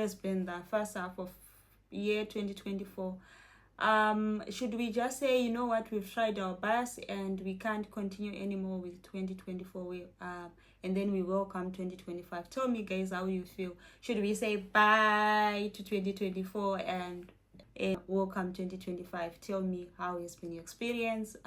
has been the first half of year 2024. Should we just say, you know what, we've tried our best and we can't continue anymore with 2024, and then we welcome 2025? Tell me, guys, how you feel. Should we say bye to 2024 and welcome 2025? Tell me how has been your experience.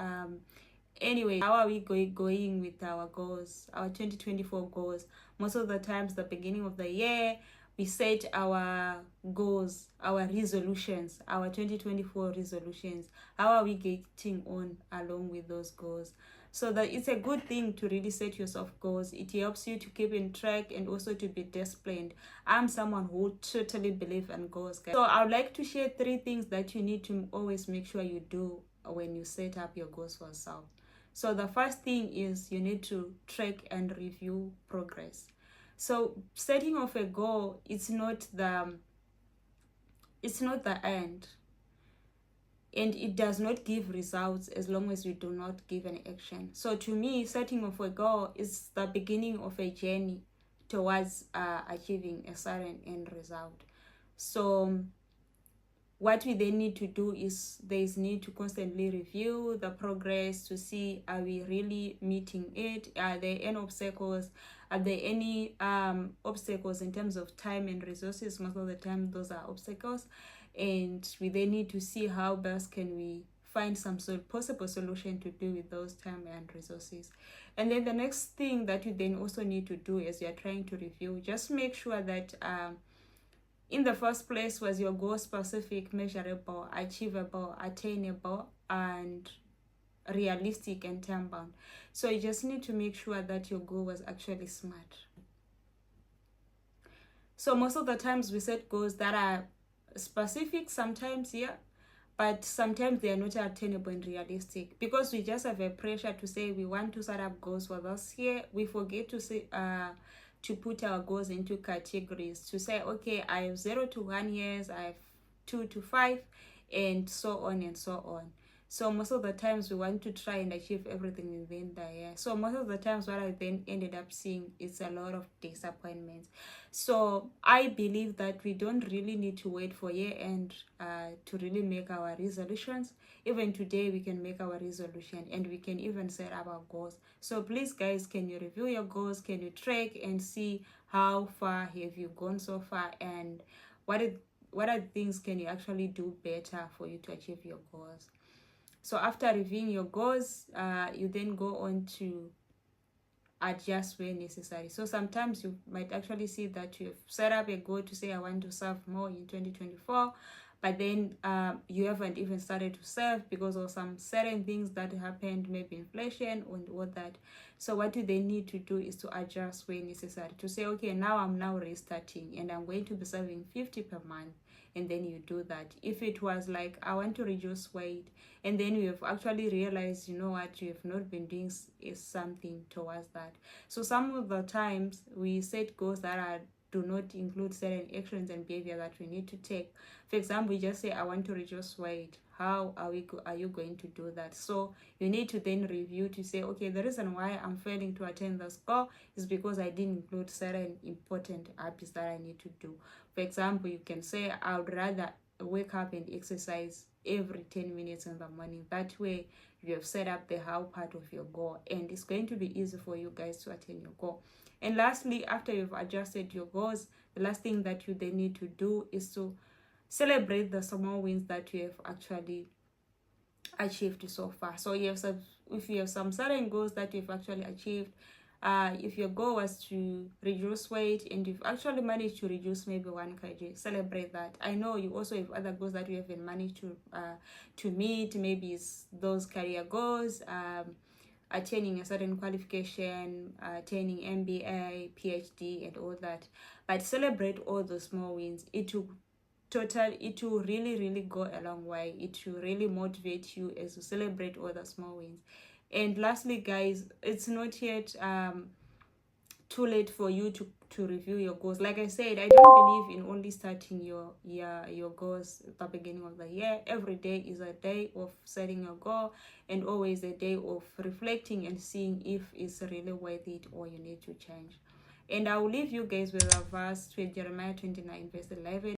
Anyway, how are we going with our goals, our 2024 goals? Most of the times, the beginning of the year, we set our goals, our resolutions, our 2024 resolutions. How are we getting on along with those goals? So that it's a good thing to really set yourself goals. It helps you to keep in track and also to be disciplined. I'm someone who totally believe in goals, guys. So I would like to share 3 things that you need to always make sure you do when you set up your goals for yourself. So the first thing is you need to track and review progress. So setting of a goal, it's not the end, and it does not give results as long as you do not give an action. So to me, setting of a goal is the beginning of a journey towards achieving a certain end result. So what we then need to do is there's need to constantly review the progress to see, are we really meeting it? Are there any obstacles? Are there any obstacles in terms of time and resources? Most of the time those are obstacles, and we then need to see how best can we find some sort of possible solution to do with those time and resources. And then the next thing that you then also need to do as you're trying to review, just make sure that in the first place, was your goal specific, measurable, achievable, attainable, and realistic and time bound. So you just need to make sure that your goal was actually smart. So most of the times we set goals that are specific, sometimes, yeah, but sometimes they are not attainable and realistic, because we just have a pressure to say we want to set up goals for this year. We forget to say to put our goals into categories, to say, okay, I have 0 to 1 years, I have 2 to 5, and so on and so on. So most of the times we want to try and achieve everything within the year. So most of the times what I then ended up seeing is a lot of disappointments. So I believe that we don't really need to wait for year end to really make our resolutions. Even today we can make our resolution, and we can even set up our goals. So please, guys, can you review your goals? Can you track and see how far have you gone so far, and what are things can you actually do better for you to achieve your goals? So after reviewing your goals, you then go on to adjust where necessary. So sometimes you might actually see that you've set up a goal to say, I want to serve more in 2024, but then you haven't even started to serve because of some certain things that happened, maybe inflation and all that. So what you then need to do is to adjust where necessary, to say, okay, now I'm now restarting and I'm going to be serving 50 per month. And then you do that. If it was like, I want to reduce weight, and then you have actually realized, you know what, you have not been doing is something towards that. So some of the times we set goals that do not include certain actions and behavior that we need to take. For example, we just say, I want to reduce weight. How are you going to do that? So you need to then review to say, okay, the reason why I'm failing to attain this goal is because I didn't include certain important habits that I need to do. For example, you can say, I would rather wake up and exercise every 10 minutes in the morning. That way you have set up the how part of your goal, and it's going to be easy for you guys to attain your goal. And lastly, after you've adjusted your goals, the last thing that you then need to do is to celebrate the small wins that you have actually achieved so far. So if you have some certain goals that you've actually achieved, if your goal was to reduce weight and you've actually managed to reduce maybe 1 kg, celebrate that. I know you also have other goals that you haven't managed to meet. Maybe it's those career goals, attaining a certain qualification, attaining MBA, PhD, and all that. But celebrate all those small wins. It will really go a long way. It will really motivate you as you celebrate all the small wins. And lastly, guys, it's not yet too late for you to review your goals. Like I said, I don't believe in only starting your goals at the beginning of the year. Every day is a day of setting your goal, and always a day of reflecting and seeing if it's really worth it or you need to change. And I will leave you guys with a verse to Jeremiah 29 verse 11.